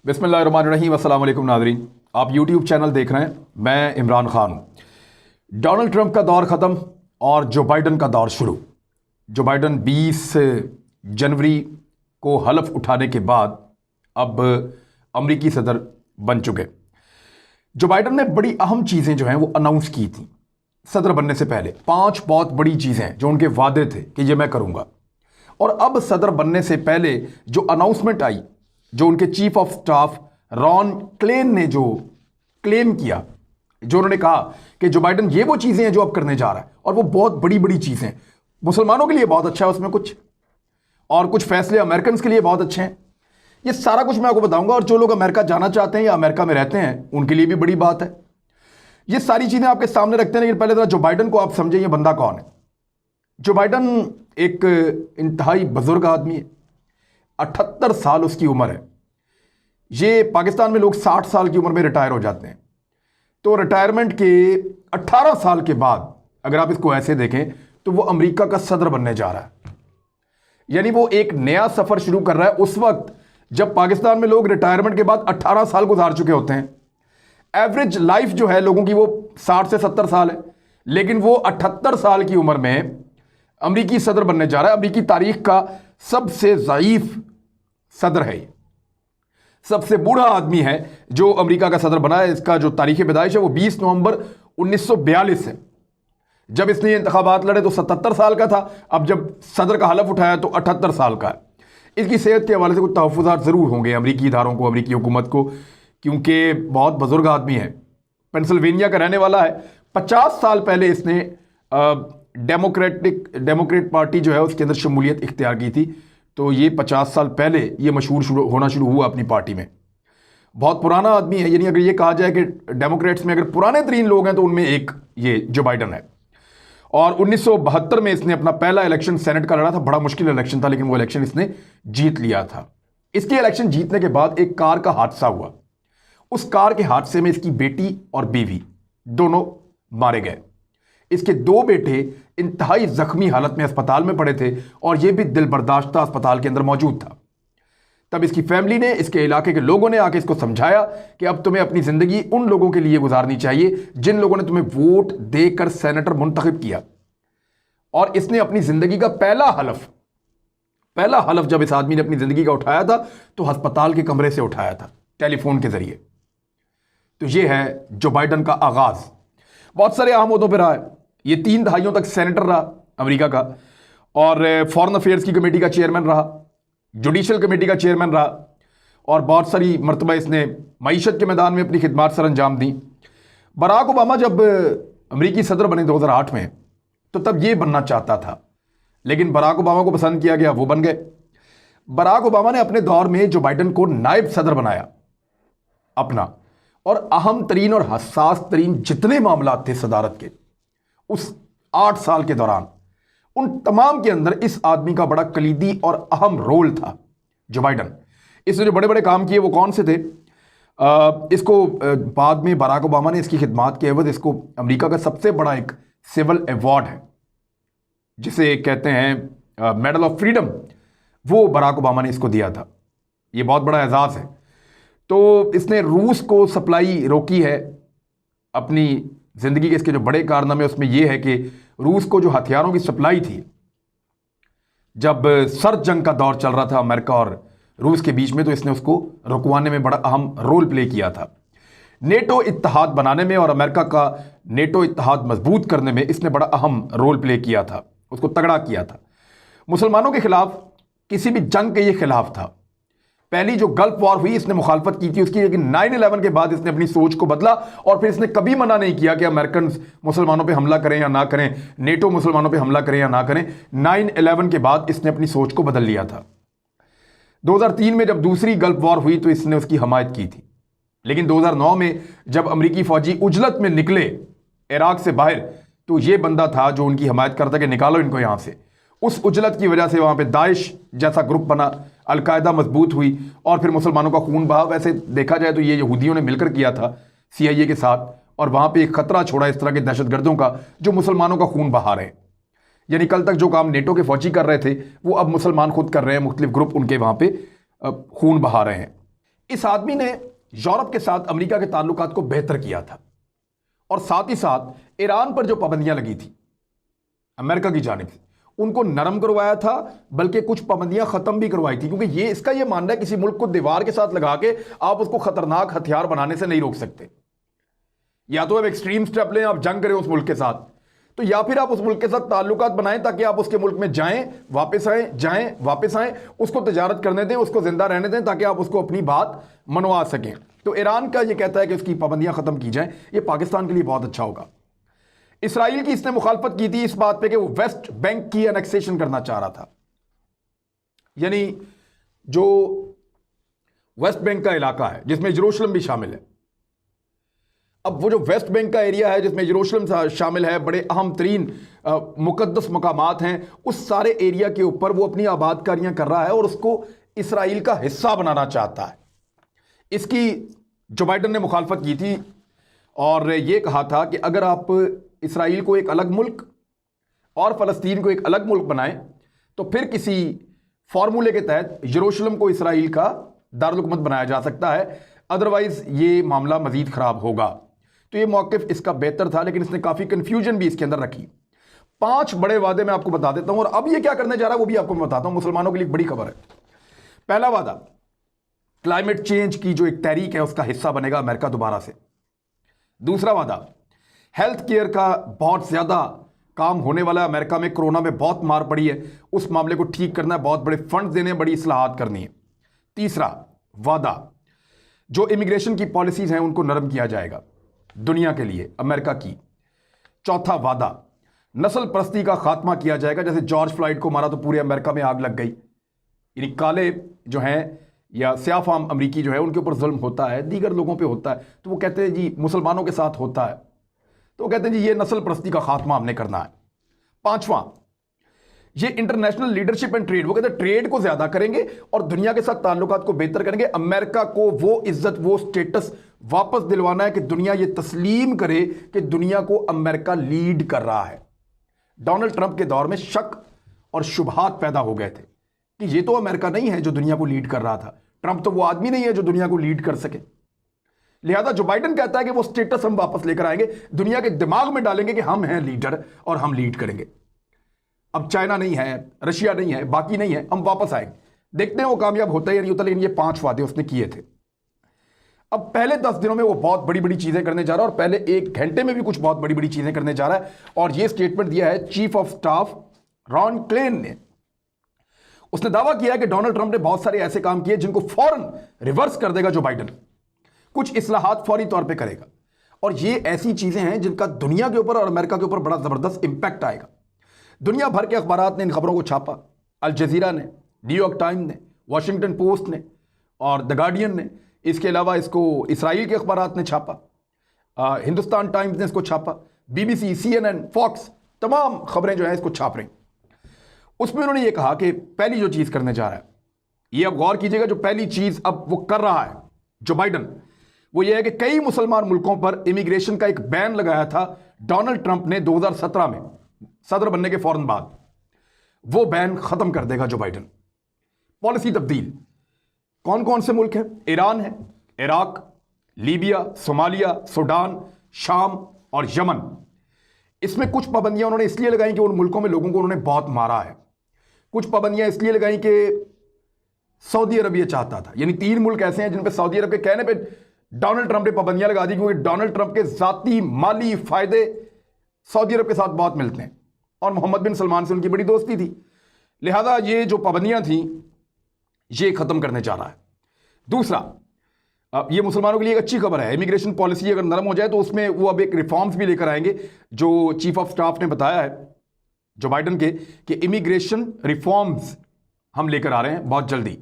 बिस्मिल्लाहिर्रहमानिर्रहीम। अस्सलाम वालेकुम नाज़रीन, आप यूट्यूब चैनल देख रहे हैं। मैं इमरान खान हूँ। डोनाल्ड ट्रंप का दौर ख़त्म और जो बाइडन का दौर शुरू। जो बाइडन 20 जनवरी को हलफ उठाने के बाद अब अमरीकी सदर बन चुके। जो बाइडन ने बड़ी अहम चीज़ें जो हैं वो अनाउंस की थी सदर बनने से पहले। 5 बहुत बड़ी चीज़ें जो उनके वादे थे कि ये मैं करूँगा। और अब सदर बनने से पहले जो अनाउंसमेंट आई, जो उनके chief of staff Ron Klain ने जो क्लेम किया, जो उन्होंने कहा कि जो बाइडन ये वो चीज़ें हैं जो अब करने जा रहा है और वो बहुत बड़ी बड़ी चीज़ें हैं। मुसलमानों के लिए बहुत अच्छा है उसमें कुछ, और कुछ फैसले अमेरिकन के लिए बहुत अच्छे हैं। ये सारा कुछ मैं आपको बताऊंगा। और जो लोग अमेरिका जाना चाहते हैं या अमेरिका में रहते हैं उनके लिए भी बड़ी बात है। ये सारी चीज़ें आपके सामने रखते हैं। लेकिन पहले जरा जो बाइडन को आप समझें, ये बंदा कौन है। जो बाइडन एक इंतहाई बुजुर्ग आदमी है। 78 साल उसकी उम्र है। ये पाकिस्तान में लोग 60 साल की उम्र में रिटायर हो जाते हैं, तो रिटायरमेंट के 18 साल के बाद अगर आप इसको ऐसे देखें तो वो अमेरिका का सदर बनने जा रहा है। यानी वो एक नया सफर शुरू कर रहा है उस वक्त जब पाकिस्तान में लोग रिटायरमेंट के बाद 18 साल गुजार चुके होते हैं। एवरेज लाइफ जो है लोगों की वो 60 से 70 साल है, लेकिन वो 78 साल की उम्र में अमरीकी सदर बनने जा रहा है। अमरीकी तारीख का सबसे ज़ईफ सदर है ये, सबसे बूढ़ा आदमी है जो अमेरिका का सदर बना है। इसका जो तारीख पैदाइश है वो 20 नवंबर 1942 है। जब इसने ये इंतखाबात लड़े तो 77 साल का था। अब जब सदर का हलफ उठाया तो 78 साल का है। इसकी सेहत के हवाले से कुछ तहफ़्फ़ुज़ात ज़रूर होंगे अमरीकी इदारों को, अमरीकी हुकूमत को, क्योंकि बहुत बुजुर्ग आदमी है। पेंसिल्वेनिया का रहने वाला है। 50 साल पहले इसने डेमोक्रेट पार्टी जो है उसके अंदर शमूलियत इख्तियार की थी। तो ये 50 साल पहले ये मशहूर होना शुरू हुआ अपनी पार्टी में। बहुत पुराना आदमी है। यानी अगर ये कहा जाए कि डेमोक्रेट्स में अगर पुराने तरीन लोग हैं तो उनमें एक ये जो बाइडन है। और 1972 में इसने अपना पहला इलेक्शन सेनेट का लड़ा था। बड़ा मुश्किल इलेक्शन था, लेकिन वो इलेक्शन इसने जीत लिया था। इसके इलेक्शन जीतने के बाद एक कार का हादसा हुआ। उस कार के हादसे में इसकी बेटी और बीवी दोनों मारे गए। इसके 2 बेटे इंतहाई जख्मी हालत में अस्पताल में पड़े थे और यह भी दिल बर्दाश्ता अस्पताल के अंदर मौजूद था। तब इसकी फैमिली ने, इसके इलाके के लोगों ने आके इसको समझाया कि अब तुम्हें अपनी जिंदगी उन लोगों के लिए गुजारनी चाहिए जिन लोगों ने तुम्हें वोट देकर सेनेटर मुंतखब किया। और इसने अपनी जिंदगी का पहला हलफ जब इस आदमी ने अपनी जिंदगी का उठाया था तो अस्पताल के कमरे से उठाया था, टेलीफोन के जरिए। तो यह है जो बाइडन का आगाज। बहुत सारे अहम ओहदों पर रहा है। ये 3 दहाइयों तक सेनेटर रहा अमेरिका का, और फॉरेन अफेयर्स की कमेटी का चेयरमैन रहा, जुडिशल कमेटी का चेयरमैन रहा, और बहुत सारी मरतबा इसने मईशत के मैदान में अपनी खिदमात सर अंजाम दी। बराक ओबामा जब अमेरिकी सदर बने 2008 में तो तब ये बनना चाहता था, लेकिन बराक ओबामा को पसंद किया गया, वो बन गए। बराक ओबामा ने अपने दौर में जो बाइडन को नायब सदर बनाया अपना, और अहम तरीन और हसास तरीन जितने मामला थे सदारत के उस 8 साल के दौरान, उन तमाम के अंदर इस आदमी का बड़ा कलीदी और अहम रोल था। जो बाइडन, इसने जो बड़े बड़े काम किए वो कौन से थे? इसको बाद में बराक ओबामा ने इसकी खिदमात के एवज इसको अमेरिका का सबसे बड़ा एक सिविल अवार्ड है जिसे कहते हैं मेडल ऑफ फ्रीडम, वो बराक ओबामा ने इसको दिया था। ये बहुत बड़ा एजाज़ है। तो इसने रूस को सप्लाई रोकी है अपनी ज़िंदगी के। इसके जो बड़े कारनामे उसमें यह है कि रूस को जो हथियारों की सप्लाई थी, जब सर्द जंग का दौर चल रहा था अमेरिका और रूस के बीच में, तो इसने उसको रुकवाने में बड़ा अहम रोल प्ले किया था। नेटो इत्तेहाद बनाने में और अमेरिका का नेटो इत्तेहाद मजबूत करने में इसने बड़ा अहम रोल प्ले किया था, उसको तगड़ा किया था। मुसलमानों के खिलाफ किसी भी जंग के ये खिलाफ था। पहली जो गल्फ वॉर हुई इसने मुखालफत की थी उसकी, लेकिन 9/11 के बाद इसने अपनी सोच को बदला और फिर इसने कभी मना नहीं किया कि अमेरिकन मुसलमानों पे हमला करें या ना करें, नेटो मुसलमानों पे हमला करें या ना करें। 9/11 के बाद इसने अपनी सोच को बदल लिया था। 2003 में जब दूसरी गल्फ वॉर हुई तो इसने उसकी हमायत की थी, लेकिन 2009 में जब अमरीकी फौजी उजलत में निकले इराक से बाहर, तो ये बंदा था जो उनकी हमायत करता कि निकालो इनको यहां से। उस उजलत की वजह से वहां पे दाइश जैसा ग्रुप बना, अलकायदा मजबूत हुई और फिर मुसलमानों का खून बहा। वैसे देखा जाए तो ये यहूदियों ने मिलकर किया था CIA के साथ, और वहां पे एक खतरा छोड़ा इस तरह के दहशतगर्दों का जो मुसलमानों का खून बहा रहे हैं। यानी कल तक जो काम नेटो के फौजी कर रहे थे वो अब मुसलमान खुद कर रहे हैं, मुख्तलिफ ग्रुप उनके वहां पे खून बहा रहे हैं। इस आदमी ने यूरोप के साथ अमेरिका के ताल्लुकात को बेहतर किया था और साथ ही साथ ईरान पर जो पाबंदियां लगी थी अमेरिका की जानिब से उनको नरम करवाया था, बल्कि कुछ पाबंदियां खत्म भी करवाई थी, क्योंकि इसका यह मानना है किसी मुल्क को दीवार के साथ लगा के आप उसको खतरनाक हथियार बनाने से नहीं रोक सकते। या तो आप एक्सट्रीम स्टेप लें, आप जंग करें उस मुल्क के साथ, तो या फिर आप उस मुल्क के साथ ताल्लुकात बनाएं ताकि आप उसके मुल्क में जाएं वापस आएं, जाएं वापस आएं, उसको तजारत करने दें, उसको जिंदा रहने दें ताकि आप उसको अपनी बात मनवा सकें। तो ईरान का यह कहता है कि उसकी पाबंदियां खत्म की जाएं, यह पाकिस्तान के लिए बहुत अच्छा होगा। इसराइल की इसने मुखालफत की थी इस बात पे कि वो वेस्ट बैंक की एनेक्सेशन करना चाह रहा था, यानी जो वेस्ट बैंक का इलाका है जिसमें यरूशलेम भी शामिल है। अब वो जो वेस्ट बैंक का एरिया है जिसमें यरूशलेम शामिल है, बड़े अहम तरीन मुकद्दस मकामात हैं, उस सारे एरिया के ऊपर वो अपनी आबादकारियां कर रहा है और उसको इसराइल का हिस्सा बनाना चाहता है। इसकी जो बाइडन ने मुखालफत की थी और ये कहा था कि अगर आप इसराइल को एक अलग मुल्क और फ़लस्तीन को एक अलग मुल्क बनाएं तो फिर किसी फार्मूले के तहत यरूशलेम को इसराइल का दारुल हुकूमत बनाया जा सकता है, अदरवाइज ये मामला मजीद खराब होगा। तो ये मौक़िफ़ इसका बेहतर था, लेकिन इसने काफ़ी कन्फ्यूजन भी इसके अंदर रखी। 5 बड़े वादे मैं आपको बता देता हूं और अब ये क्या करने जा रहा है वो भी आपको मैं बताता हूं। मुसलमानों के लिए बड़ी खबर है। पहला वादा, क्लाइमेट चेंज की जो एक तहरीक है उसका हिस्सा बनेगा अमेरिका दोबारा से। दूसरा वादा, हेल्थ केयर का बहुत ज़्यादा काम होने वाला है। अमेरिका में कोरोना में बहुत मार पड़ी है, उस मामले को ठीक करना है, बहुत बड़े फंड देने हैं, बड़ी इस्लाहात करनी है। तीसरा वादा, जो इमिग्रेशन की पॉलिसीज हैं उनको नरम किया जाएगा दुनिया के लिए अमेरिका की। चौथा वादा, नस्ल परस्ती का खात्मा किया जाएगा। जैसे जॉर्ज फ्लॉयड को मारा तो पूरे अमेरिका में आग लग गई, यानी काले जो हैं या स्याफाम अमरीकी जो है उनके ऊपर जुल्म होता है, दीगर लोगों पे होता है, तो वो कहते हैं जी मुसलमानों के साथ होता है, तो वो कहते हैं जी ये नस्ल परस्ती का खात्मा हमने करना है। पांचवां, ये इंटरनेशनल लीडरशिप एंड ट्रेड, वो कहते हैं ट्रेड को ज्यादा करेंगे और दुनिया के साथ ताल्लुकात को बेहतर करेंगे। अमेरिका को वो इज्जत वो स्टेटस वापस दिलवाना है कि दुनिया ये तस्लीम करे कि दुनिया को अमेरिका लीड कर रहा है। डोनाल्ड ट्रंप के दौर में शक और शुबहात पैदा हो गए थे कि ये तो अमेरिका नहीं है जो दुनिया को लीड कर रहा था, ट्रंप तो वो आदमी नहीं है जो दुनिया को लीड कर सके। लिहाजा जो बाइडन कहता है कि वो स्टेटस हम वापस लेकर आएंगे, दुनिया के दिमाग में डालेंगे कि हम हैं लीडर और हम लीड करेंगे। अब चाइना नहीं है, रशिया नहीं है, बाकी नहीं है, हम वापस आएंगे। देखते हैं वो कामयाब होता है या नहीं होता, लेकिन ये 5 वादे उसने किए थे। अब पहले 10 दिनों में वो बहुत बड़ी बड़ी चीजें करने जा रहा है और पहले 1 घंटे में भी कुछ बहुत बड़ी बड़ी चीजें करने जा रहा है। और ये स्टेटमेंट दिया है chief of staff Ron Klain ने। उसने दावा किया है कि डोनाल्ड ट्रंप ने बहुत सारे ऐसे काम किए जिनको फौरन रिवर्स कर देगा जो बाइडन, कुछ इस्लाहात फौरी तौर पे करेगा। और ये ऐसी चीजें हैं जिनका दुनिया के ऊपर और अमेरिका के ऊपर बड़ा जबरदस्त इंपैक्ट आएगा। दुनिया भर के अखबारात ने इन खबरों को छापा, अल जजीरा ने, न्यूयॉर्क टाइम्स ने, वॉशिंगटन पोस्ट ने और द गार्डियन ने। इसके अलावा इसको इसराइल के अखबारात ने छापा, हिंदुस्तान टाइम्स ने इसको छापा, BBC, CNN, फॉक्स, तमाम खबरें जो है इसको छाप रही। उसमें उन्होंने ये कहा कि पहली जो चीज करने जा रहा है, ये अब गौर कीजिएगा, जो पहली चीज अब वो कर रहा है जो बाइडन, वो ये है कि कई मुसलमान मुल्कों पर इमिग्रेशन का एक बैन लगाया था डोनाल्ड ट्रंप ने 2017 में सदर बनने के फौरन बाद। वो बैन खत्म कर देगा जो बाइडन। पॉलिसी तब्दील, कौन कौन से मुल्क हैं? ईरान है, इराक, लीबिया, सोमालिया, सूडान, शाम और यमन। इसमें कुछ पाबंदियां उन्होंने इसलिए लगाई कि उन मुल्कों में लोगों को उन्होंने बहुत मारा है। कुछ पाबंदियां इसलिए लगाई कि सऊदी अरब ये चाहता था, यानी 3 मुल्क ऐसे हैं जिन पे सऊदी अरब के कहने पे डोनाल्ड ट्रंप ने पाबंदियां लगा दी, क्योंकि डोनाल्ड ट्रंप के जाती माली फायदे सऊदी अरब के साथ बहुत मिलते हैं और मोहम्मद बिन सलमान से उनकी बड़ी दोस्ती थी। लिहाजा ये जो पाबंदियां थी ये खत्म करने जा रहा है। दूसरा, अब ये मुसलमानों के लिए एक अच्छी खबर है, इमिग्रेशन पॉलिसी अगर नरम हो जाए तो उसमें वो अब एक रिफॉर्म्स भी लेकर आएंगे, जो चीफ ऑफ स्टाफ ने बताया है जो बाइडन के, कि इमिग्रेशन रिफॉर्म्स हम लेकर आ रहे हैं बहुत जल्दी,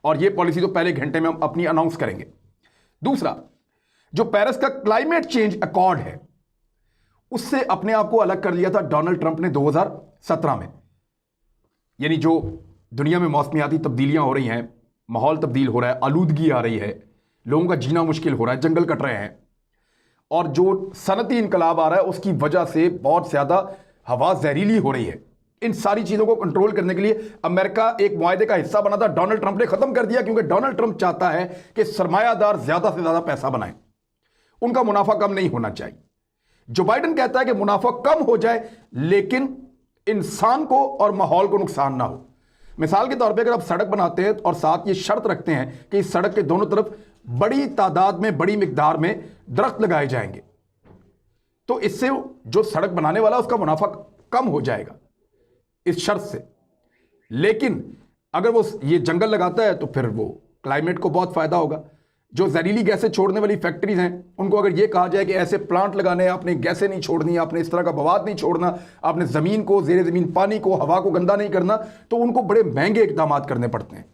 और ये पॉलिसी तो पहले घंटे में हम अपनी अनाउंस करेंगे। दूसरा, जो पेरिस का क्लाइमेट चेंज अकॉर्ड है उससे अपने आप को अलग कर लिया था डोनाल्ड ट्रंप ने 2017 में। यानी जो दुनिया में मौसमियाती तब्दीलियां हो रही हैं, माहौल तब्दील हो रहा है, आलूदगी आ रही है, लोगों का जीना मुश्किल हो रहा है, जंगल कट रहे हैं, और जो सनती इनकलाब आ रहा है उसकी वजह से बहुत ज़्यादा हवा जहरीली हो रही है, इन सारी चीजों को कंट्रोल करने के लिए अमेरिका एक मुआहदे का हिस्सा बना था, डोनाल्ड ट्रंप ने खत्म कर दिया, क्योंकि डोनाल्ड ट्रंप चाहता है कि सरमायादार ज्यादा से ज्यादा पैसा बनाए, उनका मुनाफा कम नहीं होना चाहिए। जो बाइडेन कहता है कि मुनाफा कम हो जाए लेकिन इंसान को और माहौल को नुकसान ना हो। मिसाल के तौर पे अगर आप सड़क बनाते हैं और साथ ये शर्त रखते हैं कि इस सड़क के दोनों तरफ बड़ी तादाद में, बड़ी मिकदार में दरख्त लगाए जाएंगे, तो इससे जो सड़क बनाने वाला उसका मुनाफा कम हो जाएगा इस शर्त से। लेकिन अगर वो ये जंगल लगाता है तो फिर वो क्लाइमेट को बहुत फायदा होगा। जो जहरीली गैसें छोड़ने वाली फैक्ट्रीज हैं, उनको अगर ये कहा जाए कि ऐसे प्लांट लगाने हैं, आपने गैसें नहीं छोड़नी, आपने इस तरह का बवाद नहीं छोड़ना, आपने ज़मीन को, ज़ेरे ज़मीन पानी को, हवा को गंदा नहीं करना, तो उनको बड़े महंगे इक़दाम करने पड़ते हैं।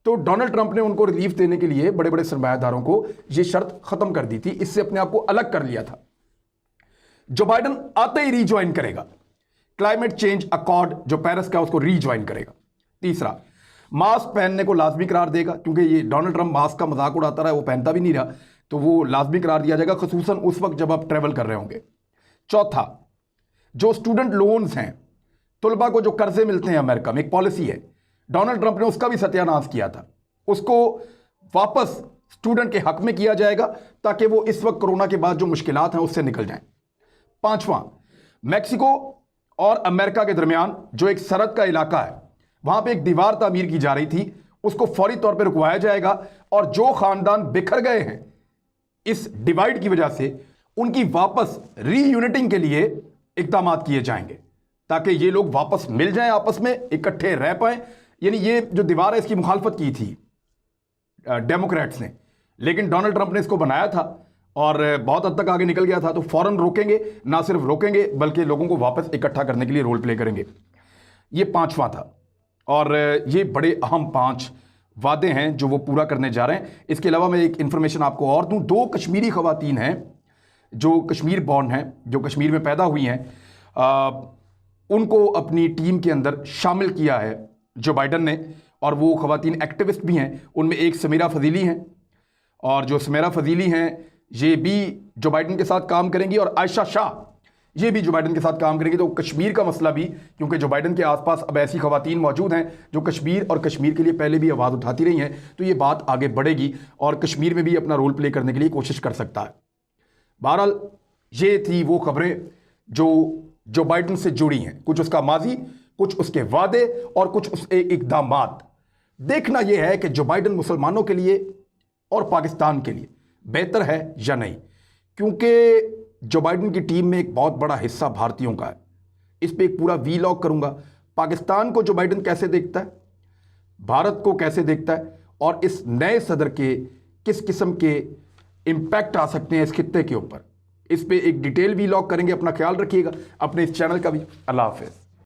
तो डोनाल्ड ट्रंप ने उनको रिलीफ देने के लिए बड़े बड़े सरमायादारों को यह शर्त खत्म कर दी थी, इससे अपने आप को अलग कर लिया था। जो बाइडेन आते ही रीज्वाइन करेगा क्लाइमेट चेंज अकॉर्ड जो पेरिस का, उसको रीज्वाइन करेगा। तीसरा, मास्क पहनने को लाजमी करार देगा, क्योंकि ये डोनाल्ड ट्रंप मास्क का मजाक उड़ाता रहा है, वो पहनता भी नहीं रहा, तो वो लाजमी करार दिया जाएगा, खसूसन उस वक्त जब आप ट्रेवल कर रहे होंगे। चौथा, जो स्टूडेंट लोन्स हैं, तुलबा को जो कर्जे मिलते हैं अमेरिका में, एक पॉलिसी है, डोनाल्ड ट्रंप ने उसका भी सत्यानाश किया था, उसको वापस स्टूडेंट के हक में किया जाएगा ताकि वो इस वक्त कोरोना के बाद जो मुश्किलात हैं उससे निकल जाएं। पांचवा, मैक्सिको और अमेरिका के दरमियान जो एक सरहद का इलाका है, वहां पे एक दीवार तामीर की जा रही थी, उसको फौरी तौर पे रुकवाया जाएगा, और जो खानदान बिखर गए हैं इस डिवाइड की वजह से, उनकी वापस रीयूनिटिंग के लिए इकदाम किए जाएंगे ताकि ये लोग वापस मिल जाएं, आपस में इकट्ठे रह पाएं। यानी ये जो दीवार है इसकी मुखालफत की थी डेमोक्रेट्स ने, लेकिन डोनाल्ड ट्रंप ने इसको बनाया था और बहुत हद तक आगे निकल गया था, तो फौरन रोकेंगे, ना सिर्फ रोकेंगे बल्कि लोगों को वापस इकट्ठा करने के लिए रोल प्ले करेंगे। ये पांचवा था, और ये बड़े अहम 5 वादे हैं जो वो पूरा करने जा रहे हैं। इसके अलावा मैं एक इन्फॉर्मेशन आपको और दूं, 2 कश्मीरी खवातीन हैं जो कश्मीर बॉर्न हैं, जो कश्मीर में पैदा हुई हैं, उनको अपनी टीम के अंदर शामिल किया है जो बाइडेन ने, और वो खवातीन एक्टिविस्ट भी हैं। उनमें एक समीरा फजीली हैं, और जो समीरा फजीली हैं ये भी जो बाइडेन के साथ काम करेंगी, और आयशा शाह ये भी जो बाइडेन के साथ काम करेंगी। तो कश्मीर का मसला भी, क्योंकि जो बाइडेन के आसपास अब ऐसी खवातीन मौजूद हैं जो कश्मीर और कश्मीर के लिए पहले भी आवाज़ उठाती रही हैं, तो ये बात आगे बढ़ेगी और कश्मीर में भी अपना रोल प्ले करने के लिए कोशिश कर सकता है। बहरहाल ये थी वो खबरें जो बाइडेन से जुड़ी हैं, कुछ उसका माजी, कुछ उसके वादे और कुछ उसके इक़दामात। देखना यह है कि जो बाइडेन मुसलमानों के लिए और पाकिस्तान के लिए बेहतर है या नहीं, क्योंकि जो बाइडेन की टीम में एक बहुत बड़ा हिस्सा भारतीयों का है। इस पे एक पूरा वीलॉग करूंगा, पाकिस्तान को जो बाइडेन कैसे देखता है, भारत को कैसे देखता है, और इस नए सदर के किस किस्म के इंपैक्ट आ सकते हैं इस खित्ते के ऊपर। इस पे एक डिटेल वीलॉग करेंगे। अपना ख्याल रखिएगा, अपने इस चैनल का भी। अल्लाह हाफिज़।